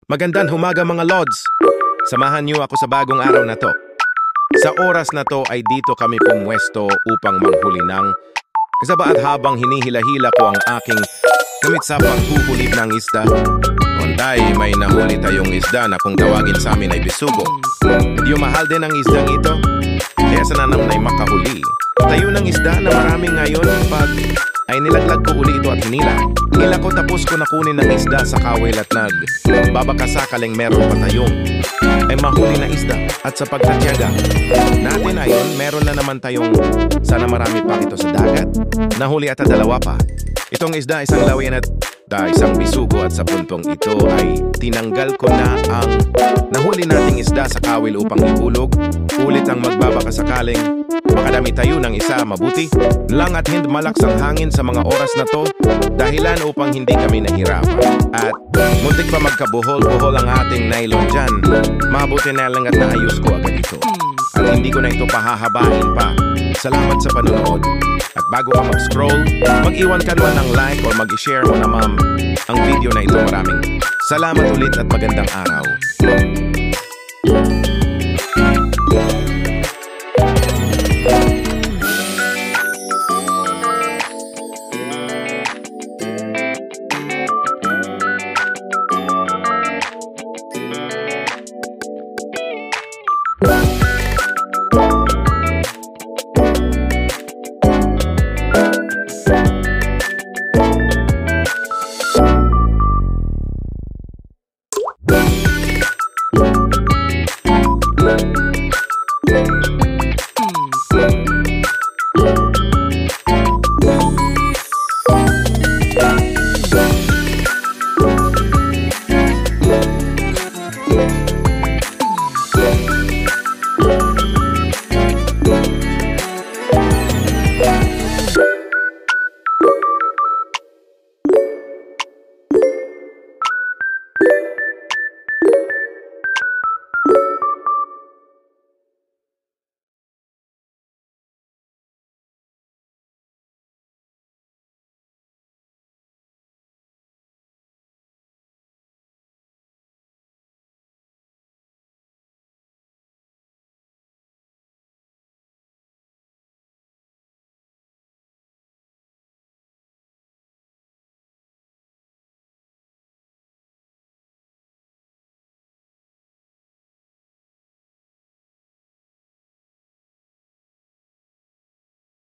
Magandang humaga mga Lods! Samahan niyo ako sa bagong araw na to. Sa oras na to ay dito kami pumwesto upang manghuli ng kasabaat habang hinihila-hila ko ang aking gamit sa paghuhuli ng isda. Onday, may nahuli tayong isda na kung tawagin sa amin ay bisugo. Medyo mahal din ang isdang ito, kaya sana naman ay makahuli. Tayo ng isda na marami ngayon pag ay nilaglag ko uli ito at hinila. Hinila ko tapos ko nakunin ng isda sa kawil at babakasakaling meron pa tayong ay mahuli na isda. At sa pagtatyaga natin ayon, meron na naman tayong sana marami pa ito sa dagat. Nahuli at dalawa pa. Itong isda isang lawian at isang bisugo at sa puntong ito ay tinanggal ko na ang nahuli nating isda sa kawil upang ihulog. Ulit ang magbabakasakaling makadami tayo ng isa mabuti lang at hindi malakas ang hangin sa mga oras na to dahilan upang hindi kami nahirapan. At muntik pa magkabuhol-buhol ang ating nylon dyan. Mabuti na lang at naayos ko agad ito. At hindi ko na ito pahahabain pa. Salamat sa panonood. At bago ka mag-scroll, mag-iwan ka naman ng like o mag-share mo na ang video na ito. Maraming salamat ulit at magandang araw.